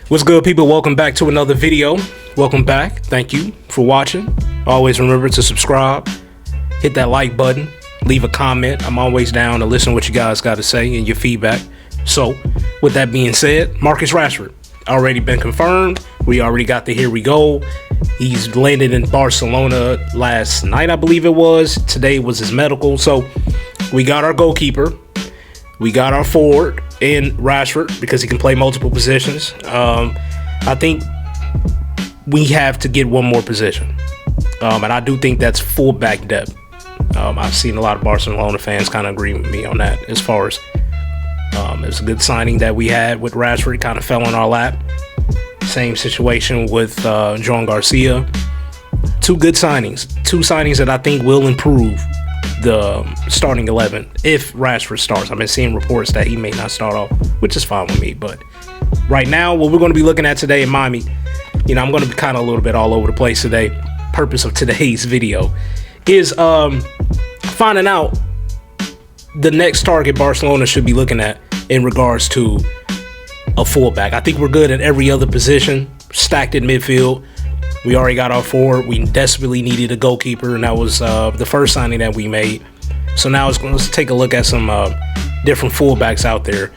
What's good, people? Welcome back to another video. Welcome back. Thank you for watching. Always remember to subscribe, hit that like button, leave a comment. I'm always down to listen to what you guys got to say and your feedback. So with that being said, Marcus Rashford already been confirmed. We already got the here we go. He's landed in Barcelona last night, I believe it was. Today was his medical. So we got our goalkeeper. We got our forward in Rashford because he can play multiple positions. I think we have to get one more position. And I do think that's fullback depth. I've seen a lot of Barcelona fans kind of agree with me on that as far as it's a good signing that we had with Rashford. Kind of fell in our lap. Same situation with Joan Garcia. Two good signings. Two signings that I think will improve the starting 11 if Rashford starts. I've been seeing reports that he may not start off, which is fine with me. But right now, what we're going to be looking at today in Miami, I'm going to be kind of a little bit all over the place today. Purpose of today's video is finding out the next target Barcelona should be looking at in regards to a fullback. I think we're good at every other position, stacked in midfield. We already got our forward. We desperately needed a goalkeeper, and that was the first signing that we made. So now let's take a look at some different fullbacks out there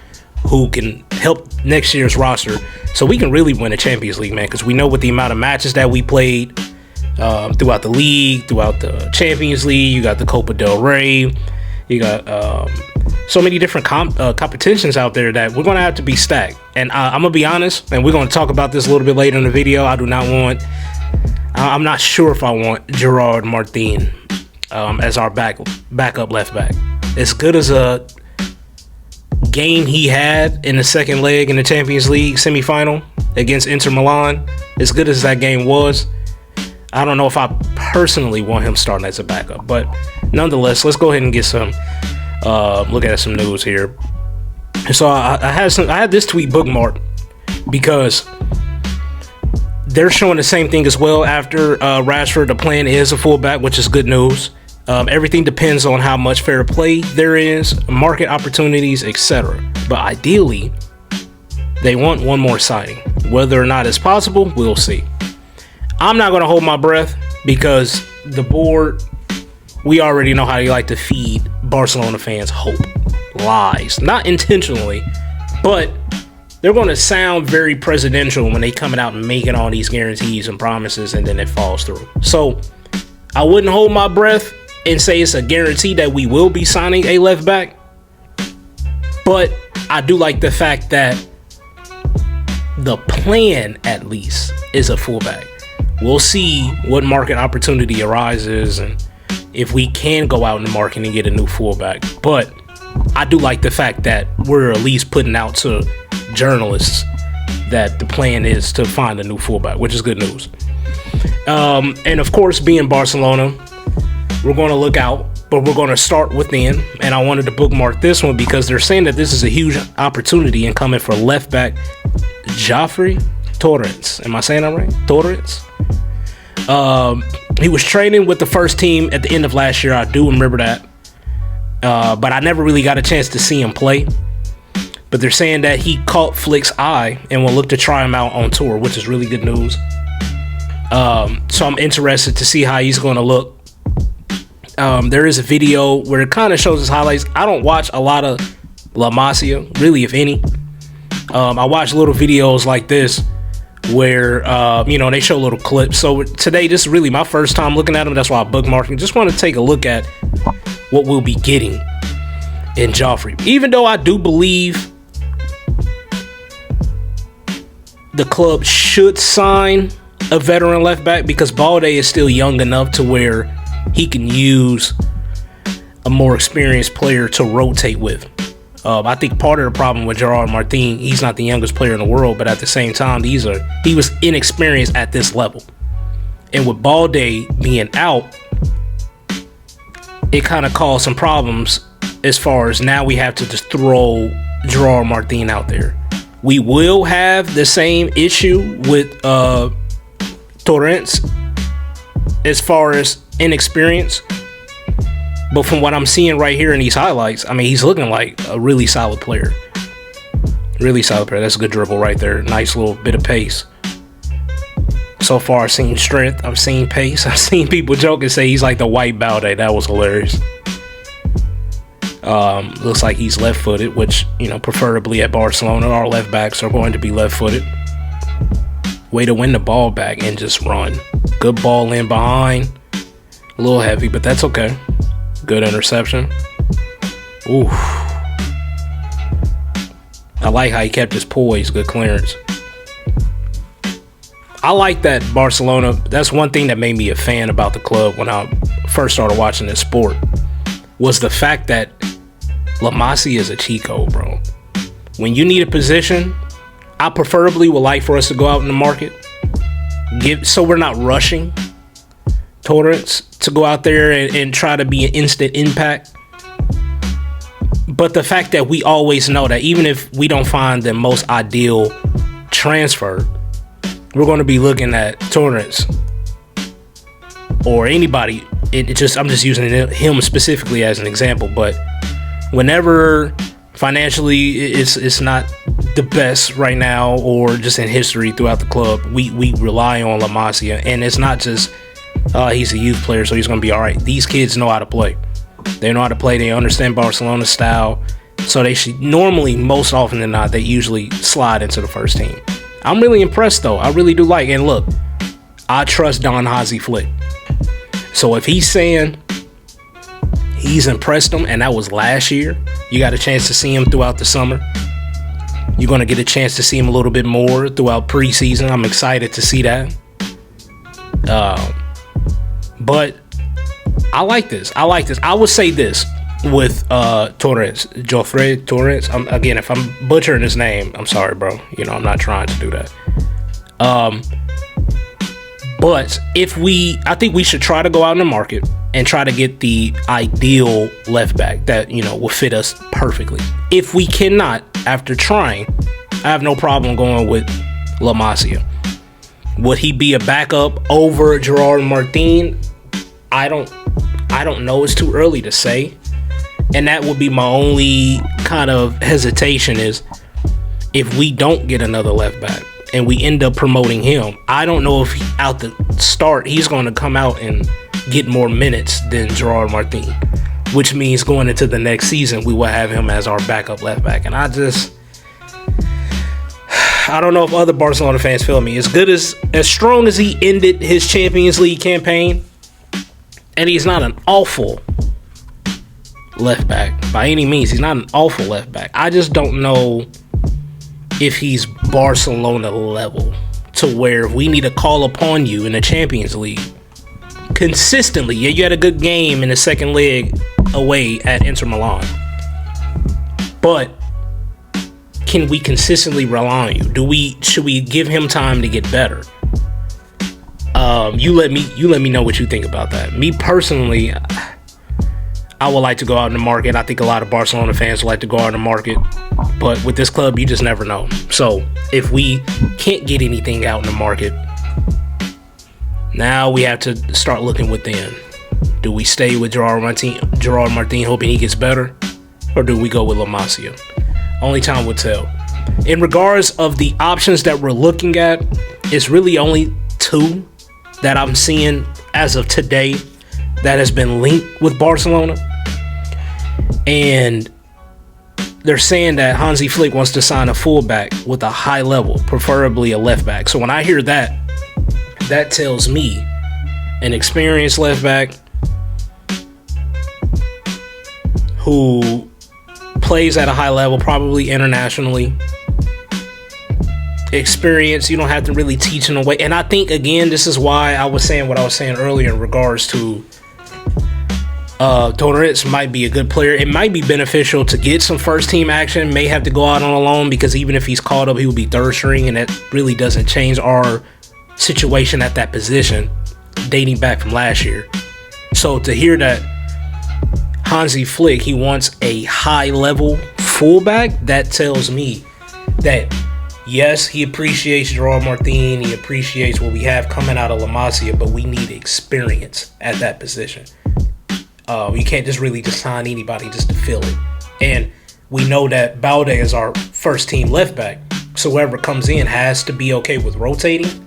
who can help next year's roster so we can really win a Champions League, man, because we know with the amount of matches that we played throughout the league, throughout the Champions League, you got the Copa del Rey, you got so many different competitions out there that we're going to have to be stacked. And I'm going to be honest, and we're going to talk about this a little bit later in the video. I'm not sure if I want Gerard Martin as our backup left back. As good as a game he had in the second leg in the Champions League semifinal against Inter Milan, as good as that game was, I don't know if I personally want him starting as a backup. But nonetheless, let's go ahead and get some look at some news here. So I had this tweet bookmarked because they're showing the same thing as well after Rashford. The plan is a fullback, which is good news. Everything depends on how much fair play there is, market opportunities, etc. But ideally, they want one more signing. Whether or not it's possible, we'll see. I'm not going to hold my breath because the board, we already know how they like to feed Barcelona fans hope. Lies. Not intentionally, but they're going to sound very presidential when they coming out and making all these guarantees and promises, and then it falls through. So I wouldn't hold my breath and say it's a guarantee that we will be signing a left back, but I do like the fact that the plan at least is a fullback. We'll see what market opportunity arises and if we can go out in the market and get a new fullback. But I do like the fact that we're at least putting out to journalists that the plan is to find a new fullback, which is good news. And of course, being Barcelona, we're going to look out, but we're going to start within. And I wanted to bookmark this one because they're saying that this is a huge opportunity in coming for left back Joffrey Torrens. Am I saying that right? Torrens. He was training with the first team at the end of last year. I do remember that. But I never really got a chance to see him play. But they're saying that he caught Flick's eye and will look to try him out on tour, which is really good news. So I'm interested to see how he's going to look. There is a video where it kind of shows his highlights. I don't watch a lot of La Masia, really, if any. I watch little videos like this where, they show little clips. So today, this is really my first time looking at him. That's why I bookmarked him. Just want to take a look at what we'll be getting in Joffrey. Even though I do believe the club should sign a veteran left back because Balde is still young enough to where he can use a more experienced player to rotate with. I think part of the problem with Gerard Martin, he's not the youngest player in the world, but at the same time, he was inexperienced at this level. And with Balde being out, it kind of caused some problems as far as now we have to just throw Gerard Martin out there. We will have the same issue with Torrens as far as inexperience. But from what I'm seeing right here in these highlights, I mean, he's looking like a really solid player. Really solid player. That's a good dribble right there. Nice little bit of pace. So far, I've seen strength. I've seen pace. I've seen people joke and say he's like the white Balde. That was hilarious. Looks like he's left-footed, which, preferably at Barcelona, our left backs are going to be left-footed. Way to win the ball back and just run. Good ball in behind. A little heavy, but that's okay. Good interception. Oof. I like how he kept his poise. Good clearance. I like that Barcelona. That's one thing that made me a fan about the club when I first started watching this sport, was the fact that La Masia is a cheat code, bro. When you need a position, I preferably would like for us to go out in the market, so we're not rushing Torrents to go out there and try to be an instant impact. But the fact that we always know that even if we don't find the most ideal transfer, we're going to be looking at Torrents or anybody. I'm just using him specifically as an example, but whenever financially it's not the best right now, or just in history throughout the club, we rely on La Masia. And it's not just he's a youth player, so he's going to be all right. These kids know how to play. They know how to play. They understand Barcelona's style. So they should normally, most often than not, they usually slide into the first team. I'm really impressed, though. I really do like. And look, I trust Don Hansi Flick. So if he's saying he's impressed him, and that was last year, you got a chance to see him throughout the summer. You're going to get a chance to see him a little bit more throughout preseason. I'm excited to see that. But I like this. I would say this with Torrents, Joffre Torrents. Again, if I'm butchering his name, I'm sorry, bro. I'm not trying to do that. But I think we should try to go out in the market and try to get the ideal left back that, will fit us perfectly. If we cannot, after trying, I have no problem going with La Masia. Would he be a backup over Gerard Martin? I don't know. It's too early to say. And that would be my only kind of hesitation, is if we don't get another left back and we end up promoting him, I don't know if out the start he's going to come out and get more minutes than Gerard Martin, which means going into the next season we will have him as our backup left back. And I don't know if other Barcelona fans feel me. As strong as he ended his Champions League campaign, and he's not an awful left back by any means. He's not an awful left back. I just don't know if he's Barcelona level, to where if we need to call upon you in the Champions League consistently. Yeah, you had a good game in the second leg away at Inter Milan, but can we consistently rely on you? Should we give him time to get better? You let me know what you think about that. Me personally, I would like to go out in the market. I think a lot of Barcelona fans would like to go out in the market, but with this club, you just never know. So if we can't get anything out in the market, now we have to start looking within. Do we stay with Gerard Martin hoping he gets better, or do we go with La Masia? Only time will tell. In regards of the options that we're looking at, it's really only two that I'm seeing as of today that has been linked with Barcelona. And they're saying that Hansi Flick wants to sign a fullback with a high level, preferably a left back. So when I hear that, that tells me an experienced left back who plays at a high level, probably internationally. Experience, you don't have to really teach in a way. And I think, again, this is why I was saying what I was saying earlier in regards to Torrents might be a good player. It might be beneficial to get some first team action. May have to go out on a loan, because even if he's called up, he will be third string, and that really doesn't change our situation at that position dating back from last year. So to hear that Hansi Flick, he wants a high level fullback, that tells me that yes, he appreciates Gerard Martin, he appreciates what we have coming out of La Masia, but we need experience at that position. You can't just really sign anybody just to fill it. And we know that Balde is our first team left back. So whoever comes in has to be okay with rotating,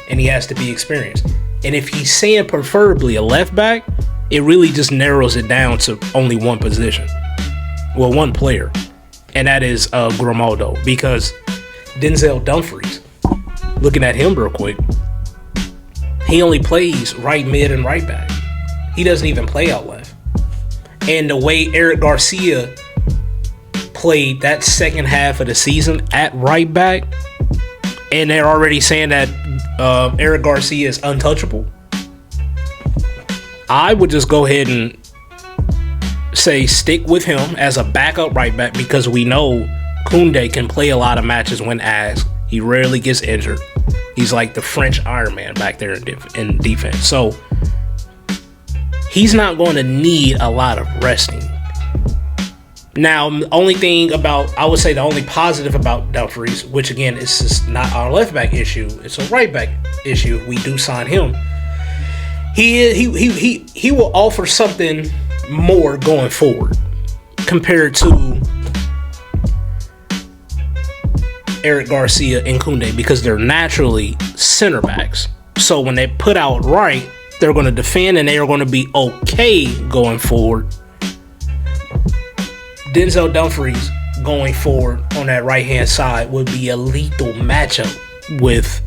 and he has to be experienced. And if he's saying preferably a left back, it really just narrows it down to only one position. Well, one player, and that is Grimaldo, because Denzel Dumfries, looking at him real quick, he only plays right mid and right back. He doesn't even play out left. And the way Eric Garcia played that second half of the season at right back, and they're already saying that Eric Garcia is untouchable, I would just go ahead and say stick with him as a backup right back, because we know Koundé can play a lot of matches when asked. He rarely gets injured. He's like the French Iron Man back there in defense. So he's not going to need a lot of resting. Now, the only positive about Dumfries, which again is just not our left back issue, it's a right back issue. If we do sign him, he will offer something more going forward compared to Eric Garcia and Koundé, because they're naturally center backs. So when they put out right, they're going to defend and they are going to be okay going forward. Denzel Dumfries going forward on that right hand side would be a lethal matchup with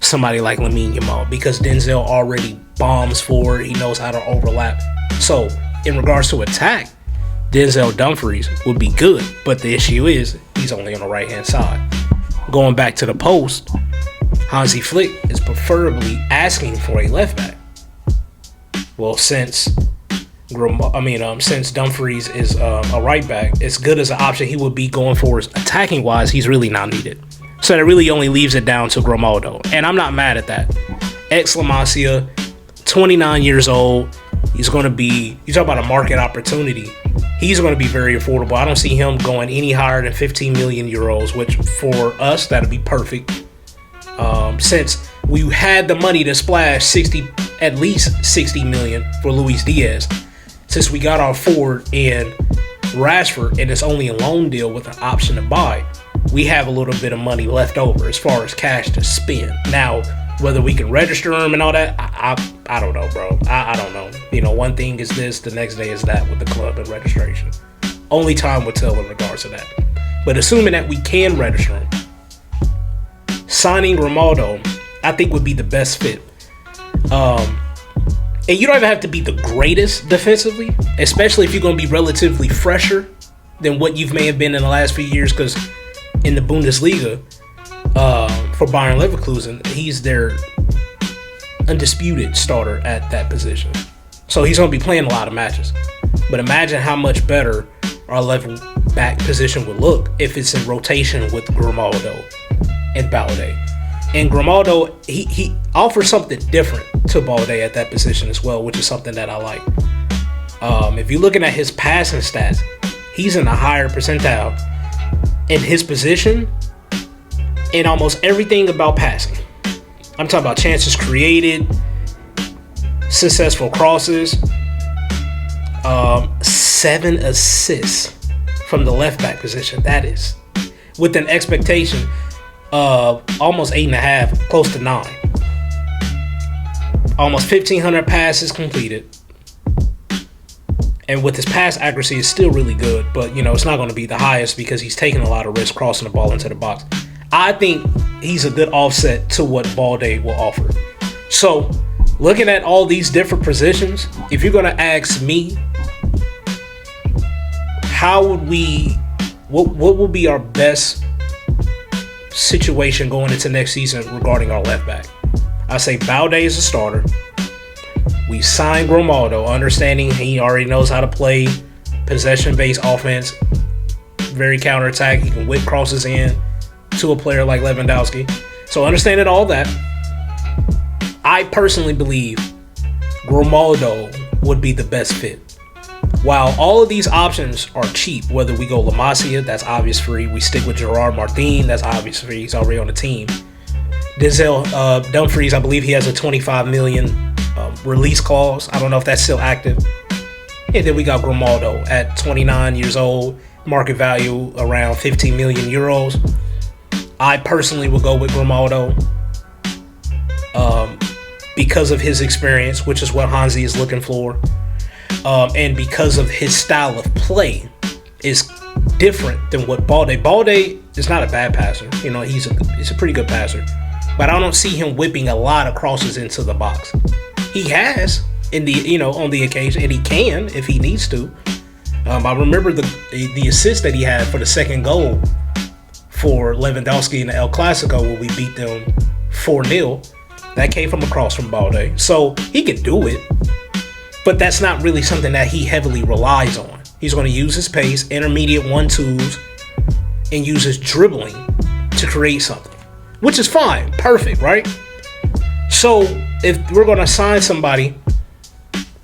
somebody like Lamine Yamal, because Denzel already bombs forward. He knows how to overlap. So in regards to attack, Denzel Dumfries would be good, but the issue is he's only on the right hand side. Going back to the post, Hansi Flick is preferably asking for a left back. Well, since Dumfries is a right back, as good as an option he would be going forward attacking wise, he's really not needed. So that really only leaves it down to Grimaldo, and I'm not mad at that. Ex La Masia, 29 years old. He's going to be, you talk about a market opportunity, he's going to be very affordable. I don't see him going any higher than 15 million euros, which for us, that'd be perfect. Since we had the money to splash at least 60 million for Luis Diaz, since we got our forward in Rashford, and it's only a loan deal with an option to buy, we have a little bit of money left over as far as cash to spend. Now, whether we can register them and all that, I don't know, bro. I don't know. You know, one thing is this, the next day is that with the club and registration. Only time will tell in regards to that. But assuming that we can register him, signing Grimaldo, I think would be the best fit. And you don't even have to be the greatest defensively, especially if you're going to be relatively fresher than what you may have been in the last few years, because in the Bundesliga, for Bayern Leverkusen, he's their undisputed starter at that position. So he's going to be playing a lot of matches. But imagine how much better our left back position would look if it's in rotation with Grimaldo and Balde. And Grimaldo, he offers something different to Balde at that position as well, which is something that I like. If you're looking at his passing stats, he's in a higher percentile in his position in almost everything about passing. I'm talking about chances created, successful crosses, 7 assists from the left back position. That is with an expectation of almost 8.5, close to 9. Almost 1,500 passes completed. And with his pass accuracy, it's still really good, but you know, it's not going to be the highest because he's taking a lot of risks crossing the ball into the box. I think he's a good offset to what Balde will offer. So, looking at all these different positions, if you're going to ask me, what will be our best situation going into next season regarding our left back? I say Balde is a starter. We signed Grimaldo, understanding he already knows how to play possession-based offense, very counterattack. He can whip crosses in to a player like Lewandowski. So understanding all that, I personally believe Grimaldo would be the best fit. While all of these options are cheap, whether we go La Masia, that's obvious free. We stick with Gerard Martin, that's obvious free. He's already on the team. Denzel Dumfries, I believe he has a 25 million release clause. I don't know if that's still active. And then we got Grimaldo at 29 years old. market value around 15 million euros. I personally would go with Grimaldo because of his experience, which is what Hansi is looking for, and because of his style of play is different than what Balde. Balde is not a bad passer. You know, he's a pretty good passer, but I don't see him whipping a lot of crosses into the box. He has in the on the occasion, and he can if he needs to. I remember the assist that he had for the second goal for Lewandowski in the El Clasico when we beat them 4-0. That came from across from Balde. So he can do it, but that's not really something that he heavily relies on. He's going to use his pace, intermediate 1-2s, and use his dribbling to create something, which is fine. Perfect, right? So if we're going to sign somebody,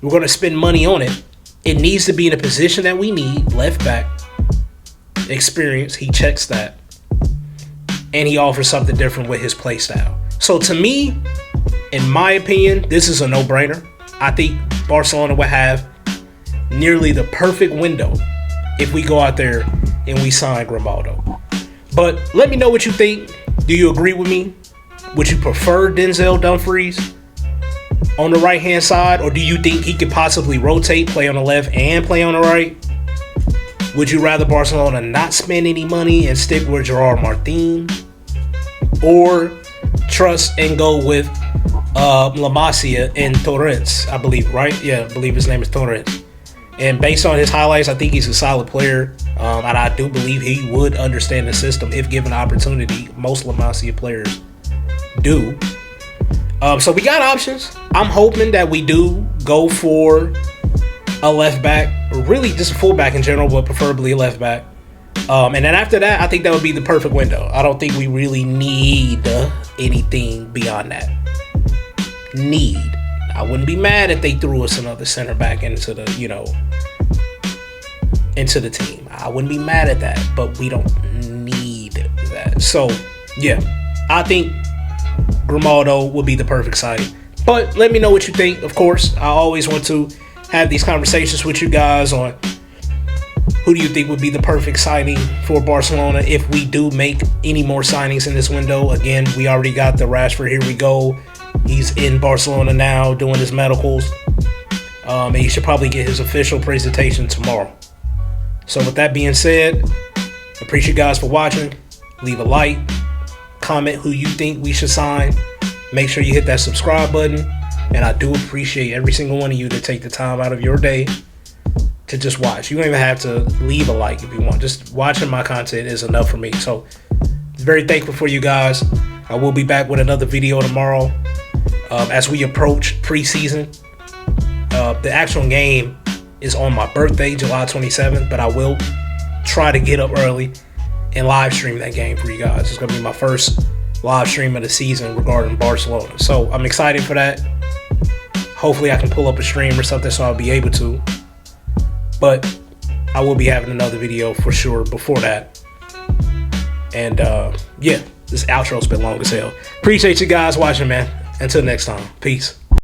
we're going to spend money on it. It needs to be in a position that we need, left back, experience. He checks that. And he offers something different with his play style. So to me, in my opinion, this is a no-brainer. I think Barcelona will have nearly the perfect window if we go out there and we sign Grimaldo. But let me know what you think. Do you agree with me? Would you prefer Denzel Dumfries on the right-hand side? Or do you think he could possibly rotate, play on the left and play on the right? Would you rather Barcelona not spend any money and stick with Gerard Martin? Or trust and go with La Masia and Torrents, I believe, right? Yeah, I believe his name is Torrents. And based on his highlights, I think he's a solid player. And I do believe he would understand the system if given the opportunity. Most La Masia players do. So we got options. I'm hoping that we do go for a left back, or really just a fullback in general, but preferably a left back. And then after that, I think that would be the perfect window. I don't think we really need anything beyond that. I wouldn't be mad if they threw us another center back into the, into the team. I wouldn't be mad at that, but we don't need that. So, yeah, I think Grimaldo would be the perfect signing. But let me know what you think. Of course, I always want to have these conversations with you guys on who do you think would be the perfect signing for Barcelona if we do make any more signings in this window. Again, we already got the Rashford. Here we go. He's in Barcelona now doing his medicals. And he should probably get his official presentation tomorrow. So with that being said, appreciate you guys for watching. Leave a like. Comment who you think we should sign. Make sure you hit that subscribe button. And I do appreciate every single one of you to take the time out of your day to just watch. You don't even have to leave a like if you want. Just watching my content is enough for me. So very thankful for you guys. I will be back with another video tomorrow as we approach preseason. The actual game is on my birthday, July 27th, but I will try to get up early and live stream that game for you guys. It's going to be my first live stream of the season regarding Barcelona. So I'm excited for that. Hopefully I can pull up a stream or something so I'll be able to. But I will be having another video for sure before that. And yeah, this outro's been long as hell. Appreciate you guys watching, man. Until next time. Peace.